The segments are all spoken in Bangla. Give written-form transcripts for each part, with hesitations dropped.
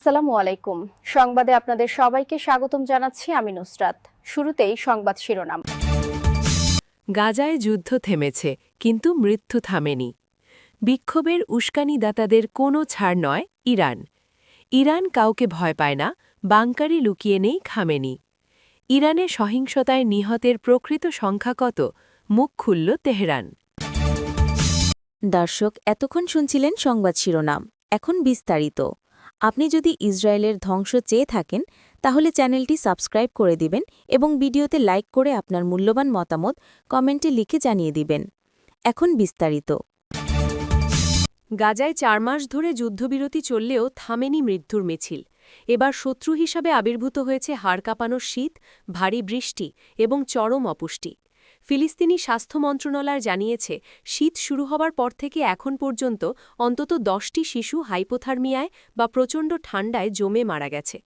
আসসালামু আলাইকুম। সংবাদে আপনাদের সবাইকে স্বাগতম জানাচ্ছি আমি নুসরাত। শুরুতেই সংবাদ শিরোনাম। গাজায় যুদ্ধ থেমেছে, কিন্তু মৃত্যু থামেনি। বিক্ষোভের উস্কানিদাতাদের কোনো ছাড় নয় ইরান। ইরান কাউকে ভয় পায় না, বাংকারি লুকিয়ে নেই খামেনি। ইরানে সহিংসতায় নিহতের প্রকৃত সংখ্যা কত, মুখ খুলল তেহরান। দর্শক, এতক্ষণ শুনছিলেন সংবাদ শিরোনাম। এখন বিস্তারিত। আপনি যদি ইসরায়েলের ধ্বংস চেয়ে থাকেন তাহলে চ্যানেলটি সাবস্ক্রাইব করে দিবেন এবং ভিডিওতে লাইক করে আপনার মূল্যবান মতামত কমেন্টে লিখে জানিয়ে দিবেন। এখন বিস্তারিত। গাজায় ৪ মাস ধরে যুদ্ধবিরতি চললেও থামেনি মৃত্যুর মিছিল। এবার শত্রু হিসাবে আবির্ভূত হয়েছে হাড় কাঁপানো শীত, ভারী বৃষ্টি এবং চরম অপুষ্টি। ফিলিস্তিনি স্বাস্থ্য মন্ত্রণালয় জানিয়েছে, শীত শুরু হবার পর থেকে এখন পর্যন্ত অন্তত ১০টি শিশু হাইপোথার্মিয়ায় বা প্রচণ্ড ঠান্ডায় জমে মারা গেছে।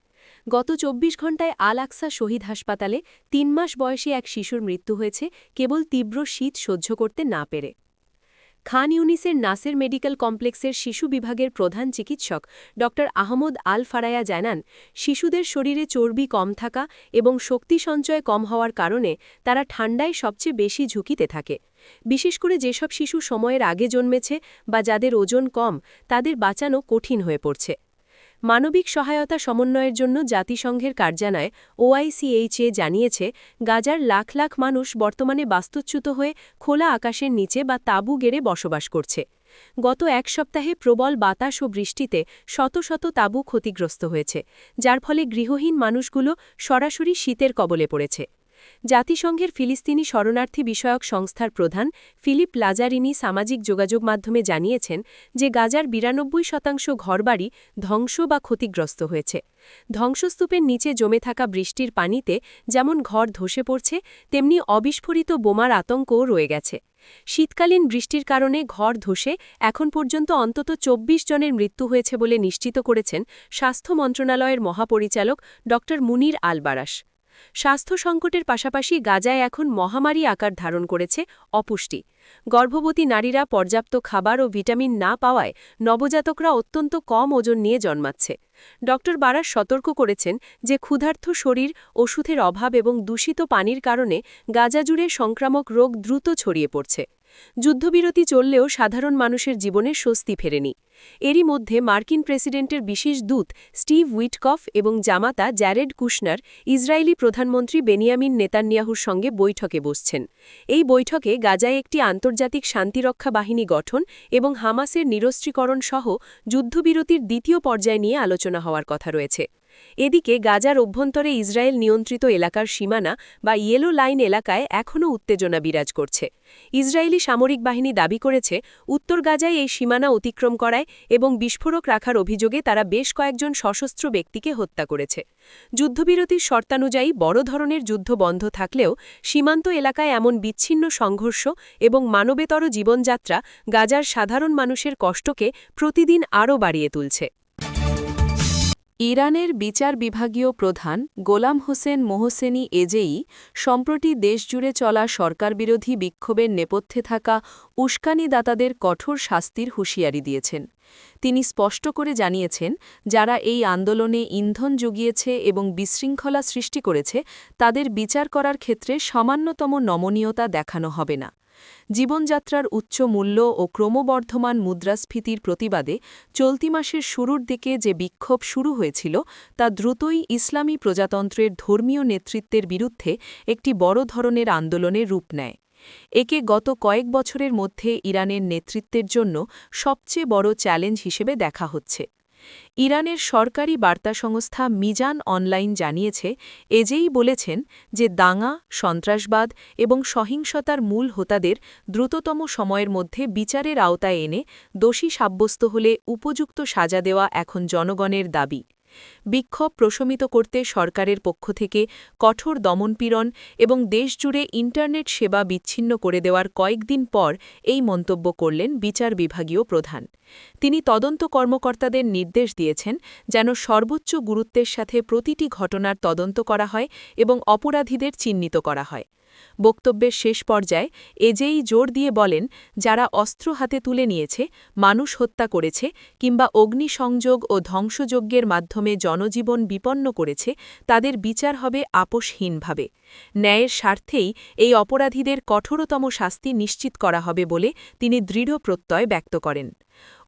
গত ২৪ ঘণ্টায় আল আকসা শহীদ হাসপাতালে ৩ মাস বয়সী এক শিশুর মৃত্যু হয়েছে কেবল তীব্র শীত সহ্য করতে না পেরে। খান ইউনিসের নাসের মেডিকেল কমপ্লেক্সের শিশু বিভাগের প্রধান চিকিৎসক ড আহমদ আল ফারায়া জানান, শিশুদের শরীরে চর্বি কম থাকা এবং শক্তি সঞ্চয় কম হওয়ার কারণে তারা ঠান্ডায় সবচেয়ে বেশি ঝুঁকিতে থাকে। বিশেষ করে যেসব শিশু সময়ের আগে জন্মেছে বা যাদের ওজন কম, তাদের বাঁচানো কঠিন হয়ে পড়ছে। মানবিক সহায়তা সমন্বয়ের জন্য জাতিসংঘের কার্যালয় ওআইসিএইচএ জানিয়েছে, গাজার লাখ লাখ মানুষ বর্তমানে বাস্তুচ্যুত হয়ে খোলা আকাশের নিচে বা তাঁবু গেড়ে বসবাস করছে। গত এক সপ্তাহে প্রবল বাতাস ও বৃষ্টিতে শত শত তাঁবু ক্ষতিগ্রস্ত হয়েছে, যার ফলে গৃহহীন মানুষগুলো সরাসরি শীতের কবলে পড়েছে। জাতিসংঘের ফিলিস্তিনি শরণার্থী বিষয়ক সংস্থার প্রধান ফিলিপ লাজারিনি সামাজিক যোগাযোগ মাধ্যমে জানিয়েছেন যে গাজার ৯২% ঘরবাড়ি ধ্বংস বা ক্ষতিগ্রস্ত হয়েছে। ধ্বংসস্তূপের নিচে জমে থাকা বৃষ্টির পানিতে যেমন ঘর ধসে পড়ছে, তেমনি অবিস্ফোরিত বোমার আতঙ্কও রয়ে গেছে। শীতকালীন বৃষ্টির কারণে ঘর ধসে এখন পর্যন্ত অন্তত ২৪ জনের মৃত্যু হয়েছে বলে নিশ্চিত করেছেন স্বাস্থ্য মন্ত্রণালয়ের মহাপরিচালক ড মুনির আল বারাশ। স্বাস্থ্য সংকটের পাশাপাশি গাজায় এখন মহামারী আকার ধারণ করেছে অপুষ্টি। গর্ভবতী নারীরা পর্যাপ্ত খাবার ও ভিটামিন না পাওয়ায় নবজাতকরা অত্যন্ত কম ওজন নিয়ে জন্মাচ্ছে। ড বারাশ সতর্ক করেছেন যে ক্ষুধার্ত শরীর, ওষুধের অভাব এবং দূষিত পানির কারণে গাজা জুড়ে সংক্রামক রোগ দ্রুত ছড়িয়ে পড়ছে। যুদ্ধবিরতি চললেও সাধারণ মানুষের জীবনে স্বস্তি ফেরেনি। এরই মধ্যে মার্কিন প্রেসিডেন্টের বিশেষ দূত স্টিভ উইটকফ এবং জামাতা জ্যারেড কুশনার ইসরায়েলি প্রধানমন্ত্রী বেনিয়ামিন নেতানিয়াহুর সঙ্গে বৈঠকে বসছেন। এই বৈঠকে গাজায় একটি আন্তর্জাতিক শান্তিরক্ষা বাহিনী গঠন এবং হামাসের নিরস্ত্রীকরণ সহ যুদ্ধবিরতির দ্বিতীয় পর্যায় নিয়ে আলোচনা হওয়ার কথা রয়েছে। এদিকে গাজার অভ্যন্তরে ইসরায়েল নিয়ন্ত্রিত এলাকার সীমানা বা ইয়েলো লাইন এলাকায় এখনও উত্তেজনা বিরাজ করছে। ইসরায়েলি সামরিক বাহিনী দাবি করেছে, উত্তর গাজায় এই সীমানা অতিক্রম করায় এবং বিস্ফোরক রাখার অভিযোগে তারা বেশ কয়েকজন সশস্ত্র ব্যক্তিকে হত্যা করেছে। যুদ্ধবিরতির শর্তানুযায়ী বড় ধরনের যুদ্ধ বন্ধ থাকলেও সীমান্ত এলাকায় এমন বিচ্ছিন্ন সংঘর্ষ এবং মানবেতর জীবনযাত্রা গাজার সাধারণ মানুষের কষ্টকে প্রতিদিন আরও বাড়িয়ে তুলছে। ইরানের বিচার বিভাগীয় প্রধান গোলাম হোসেন মোহসেনি এজেই সম্প্রতি দেশজুড়ে চলা সরকারবিরোধী বিক্ষোভের নেপথ্যে থাকা উস্কানিদাতাদের কঠোর শাস্তির হুঁশিয়ারি দিয়েছেন। তিনি স্পষ্ট করে জানিয়েছেন, যারা এই আন্দোলনে ইন্ধন জুগিয়েছে এবং বিশৃঙ্খলা সৃষ্টি করেছে তাদের বিচার করার ক্ষেত্রে সামান্যতম নমনীয়তা দেখানো হবে না। জীবনযাত্রার উচ্চ মূল্য ও ক্রমবর্ধমান মুদ্রাস্ফীতির প্রতিবাদে চলতি মাসের শুরুর দিকে যে বিক্ষোভ শুরু হয়েছিল তা দ্রুতই ইসলামী প্রজাতন্ত্রের ধর্মীয় নেতৃত্বের বিরুদ্ধে একটি বড় ধরনের আন্দোলনের রূপ নেয়। একে গত কয়েক বছরের মধ্যে ইরানের নেতৃত্বের জন্য সবচেয়ে বড় চ্যালেঞ্জ হিসেবে দেখা হচ্ছে। ইরানের সরকারি বার্তা সংস্থা মিজান অনলাইন জানিয়েছে, এজেই বলেছেন যে দাঙ্গা, সন্ত্রাসবাদ এবং সহিংসতার মূল হোতাদের দ্রুততম সময়ের মধ্যে বিচারের আওতায় এনে দোষী সাব্যস্ত হলে উপযুক্ত সাজা দেওয়া এখন জনগণের দাবি। বিক্ষোভ প্রশমিত করতে সরকারের পক্ষ থেকে কঠোর দমনপীড়ন এবং দেশজুড়ে ইন্টারনেট সেবা বিচ্ছিন্ন করে দেওয়ার কয়েকদিন পর এই মন্তব্য করলেন বিচার বিভাগীয় প্রধান। তিনি তদন্ত কর্মকর্তাদের নির্দেশ দিয়েছেন যেন সর্বোচ্চ গুরুত্বের সাথে প্রতিটি ঘটনার তদন্ত করা হয় এবং অপরাধীদের চিহ্নিত করা হয়। বক্তব্যের শেষ পর্যায়ে এজেই জোর দিয়ে বলেন, যারা অস্ত্র হাতে তুলে নিয়েছে, মানুষ হত্যা করেছে কিংবা অগ্নিসংযোগ ও ধ্বংসযজ্ঞের মাধ্যমে জনজীবন বিপন্ন করেছে, তাদের বিচার হবে আপোষহীনভাবে। ন্যায়ের স্বার্থেই এই অপরাধীদের কঠোরতম শাস্তি নিশ্চিত করা হবে বলে তিনি দৃঢ় প্রত্যয় ব্যক্ত করেন।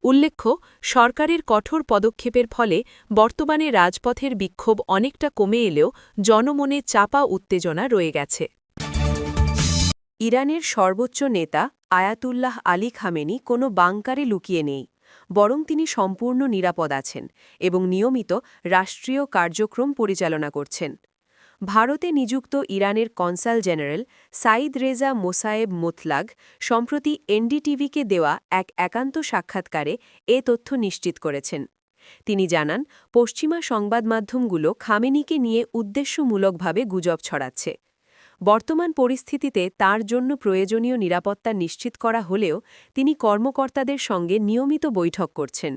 উল্লেখ্য, সরকারের কঠোর পদক্ষেপের ফলে বর্তমানে রাজপথের বিক্ষোভ অনেকটা কমে এলেও জনমনে চাপা উত্তেজনা রয়ে গেছে। ইরানের সর্বোচ্চ নেতা আয়াতুল্লাহ আলী খামেনি কোনো বাংকারে লুকিয়ে নেই, বরং তিনি সম্পূর্ণ নিরাপদ আছেন এবং নিয়মিত রাষ্ট্রীয় কার্যক্রম পরিচালনা করছেন। ভারতে নিযুক্ত ইরানের কনসাল জেনারেল সাইদ রেজা মোসায়েব মোতলাগ সম্প্রতি এনডিটিভিকে দেওয়া এক একান্ত সাক্ষাৎকারে এ তথ্য নিশ্চিত করেছেন। তিনি জানান, পশ্চিমা সংবাদ মাধ্যমগুলো খামেনিকে নিয়ে উদ্দেশ্যমূলকভাবে গুজব ছড়াচ্ছে। বর্তমান পরিস্থিতিতে তার জন্য প্রয়োজনীয় নিরাপত্তা নিশ্চিত করা হলেও তিনি কর্মকর্তাদের সঙ্গে নিয়মিত বৈঠক করছেন।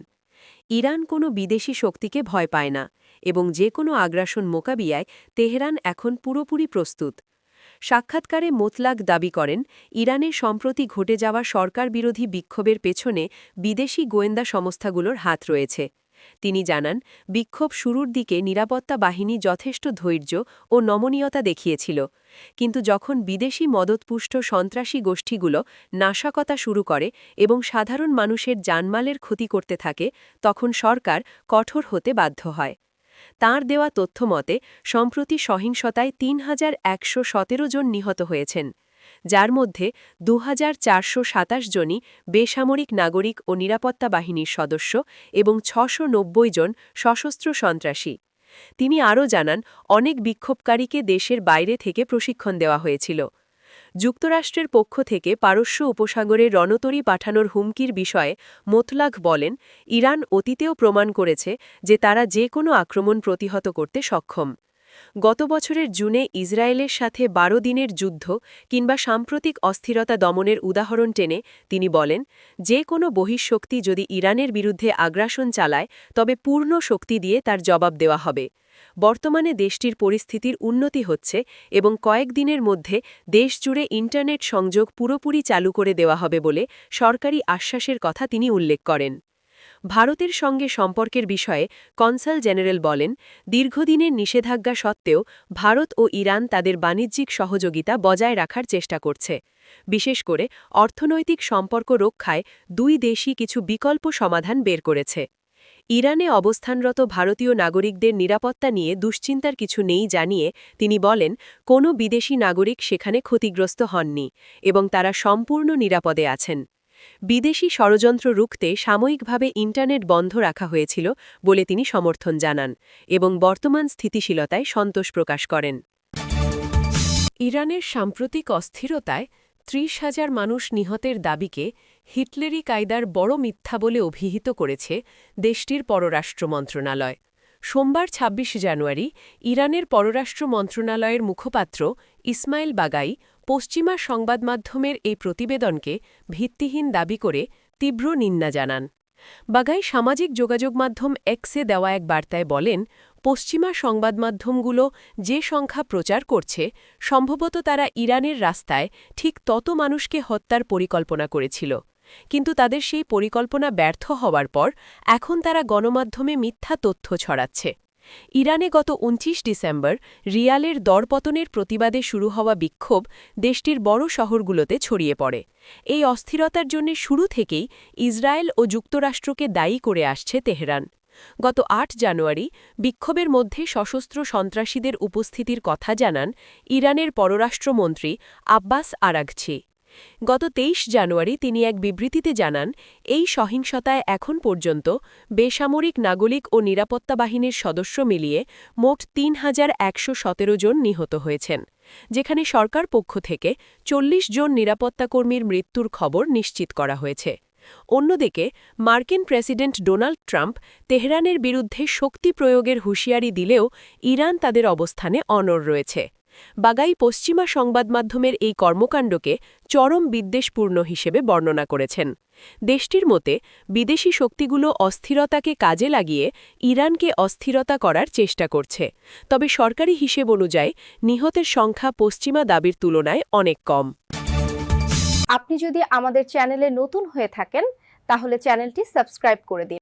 ইরান কোনো বিদেশি শক্তিকে ভয় পায় না এবং যে কোনো আগ্রাসন মোকাবিলায় তেহরান এখন পুরোপুরি প্রস্তুত। সাক্ষাৎকারে মোতলাক দাবি করেন, ইরানে সম্প্রতি ঘটে যাওয়া সরকারবিরোধী বিক্ষোভের পেছনে বিদেশি গোয়েন্দা সংস্থাগুলোর হাত রয়েছে। তিনি জানান, বিক্ষোভ শুরুর দিকে নিরাপত্তা বাহিনী যথেষ্ট ধৈর্য ও নমনীয়তা দেখিয়েছিল, কিন্তু যখন বিদেশি মদতপুষ্ট সন্ত্রাসী গোষ্ঠীগুলো নাশকতা শুরু করে এবং সাধারণ মানুষের জানমালের ক্ষতি করতে থাকে, তখন সরকার কঠোর হতে বাধ্য হয়। তাঁর দেওয়া তথ্যমতে সম্প্রতি সহিংসতায় ৩,১১৭ জন নিহত হয়েছেন, যার মধ্যে ২,৪২৭ জনই বেসামরিক নাগরিক ও নিরাপত্তা বাহিনীর সদস্য এবং ৬৯০ জন সশস্ত্র সন্ত্রাসী। তিনি আরও জানান, অনেক বিক্ষোভকারীকে দেশের বাইরে থেকে প্রশিক্ষণ দেওয়া হয়েছিল। যুক্তরাষ্ট্রের পক্ষ থেকে পারস্য উপসাগরে রণতরী পাঠানোর হুমকির বিষয়ে মোতলাক বলেন, ইরান অতীতেও প্রমাণ করেছে যে তারা যে কোনো আক্রমণ প্রতিহত করতে সক্ষম। গত বছরের জুনে ইসরায়েলের সাথে ১২ দিনের যুদ্ধ কিংবা সাম্প্রতিক অস্থিরতা দমনের উদাহরণ টেনে তিনি বলেন, যে কোনো বহিঃশক্তি যদি ইরানের বিরুদ্ধে আগ্রাসন চালায়, তবে পূর্ণ শক্তি দিয়ে তার জবাব দেওয়া হবে। বর্তমানে দেশটির পরিস্থিতির উন্নতি হচ্ছে এবং কয়েকদিনের মধ্যে দেশজুড়ে ইন্টারনেট সংযোগ পুরোপুরি চালু করে দেওয়া হবে বলে সরকারি আশ্বাসের কথা তিনি উল্লেখ করেন। ভারতের সঙ্গে সম্পর্কের বিষয়ে কনসাল জেনারেল বলেন, দীর্ঘদিনের নিষেধাজ্ঞা সত্ত্বেও ভারত ও ইরান তাদের বাণিজ্যিক সহযোগিতা বজায় রাখার চেষ্টা করছে। বিশেষ করে অর্থনৈতিক সম্পর্ক রক্ষায় দুই দেশই কিছু বিকল্প সমাধান বের করেছে। ইরানে অবস্থানরত ভারতীয় নাগরিকদের নিরাপত্তা নিয়ে দুশ্চিন্তার কিছু নেই জানিয়ে তিনি বলেন, কোনো বিদেশি নাগরিক সেখানে ক্ষতিগ্রস্ত হননি এবং তারা সম্পূর্ণ নিরাপদে আছেন। বিদেশি ষড়যন্ত্র রুখতে সাময়িকভাবে ইন্টারনেট বন্ধ রাখা হয়েছিল বলে তিনি সমর্থন জানান এবং বর্তমান স্থিতিশীলতায় সন্তোষ প্রকাশ করেন। ইরানের সাম্প্রতিক অস্থিরতায় ৩০,০০০ মানুষ নিহতের দাবিকে হিটলেরি কায়দার বড় মিথ্যা বলে অভিহিত করেছে দেশটির পররাষ্ট্র মন্ত্রণালয়। সোমবার ২৬ জানুয়ারি ইরানের পররাষ্ট্র মন্ত্রণালয়ের মুখপাত্র ইসমাইল বাগাই পশ্চিমা সংবাদমাধ্যমের এই প্রতিবেদনকে ভিত্তিহীন দাবি করে তীব্র নিন্দা জানান। বাগাই সামাজিক যোগাযোগ মাধ্যম এক্সে দেওয়া এক বার্তায় বলেন, পশ্চিমা সংবাদমাধ্যমগুলো যে সংখ্যা প্রচার করছে, সম্ভবত তারা ইরানের রাস্তায় ঠিক তত মানুষকে হত্যার পরিকল্পনা করেছিল, কিন্তু তাদের সেই পরিকল্পনা ব্যর্থ হওয়ার পর এখন তারা গণমাধ্যমে মিথ্যা তথ্য ছড়াচ্ছে। ইরানে গত ২৯ ডিসেম্বর রিয়ালের দরপতনের প্রতিবাদে শুরু হওয়া বিক্ষোভ দেশটির বড় শহরগুলোতে ছড়িয়ে পড়ে। এই অস্থিরতার জন্য শুরু থেকেই ইসরায়েল ও যুক্তরাষ্ট্রকে দায়ী করে আসছে তেহরান। গত ৮ জানুয়ারি বিক্ষোভের মধ্যে সশস্ত্র সন্ত্রাসীদের উপস্থিতির কথা জানান ইরানের পররাষ্ট্রমন্ত্রী আব্বাস আরাঘচি। গত ২৩ জানুয়ারি তিনি এক বিবৃতিতে জানান, এই সহিংসতায় এখন পর্যন্ত বেসামরিক নাগরিক ও নিরাপত্তা বাহিনীর সদস্য মিলিয়ে মোট ৩,১১৭ জন নিহত হয়েছেন, যেখানে সরকার পক্ষ থেকে ৪০ জন নিরাপত্তাকর্মীর মৃত্যুর খবর নিশ্চিত করা হয়েছে। অন্যদিকে মার্কিন প্রেসিডেন্ট ডোনাল্ড ট্রাম্প তেহরানের বিরুদ্ধে শক্তি প্রয়োগের হুঁশিয়ারি দিলেও ইরান তাদের অবস্থানে অনড় রয়েছে। বাগাই পশ্চিমা সংবাদমাধ্যমের এই কর্মকাণ্ডকে চরম বিদ্বেষপূর্ণ হিসেবে বর্ণনা করেছেন। দেশটির মতে বিদেশি শক্তিগুলো অস্থিরতাকে কাজে লাগিয়ে ইরানকে অস্থিরতা করার চেষ্টা করছে, তবে সরকারি হিসেব অনুযায়ী নিহতের সংখ্যা পশ্চিমা দাবির তুলনায় অনেক কম। আপনি যদি আমাদের চ্যানেলে নতুন হয়ে থাকেন তাহলে চ্যানেলটি সাবস্ক্রাইব করে দিন।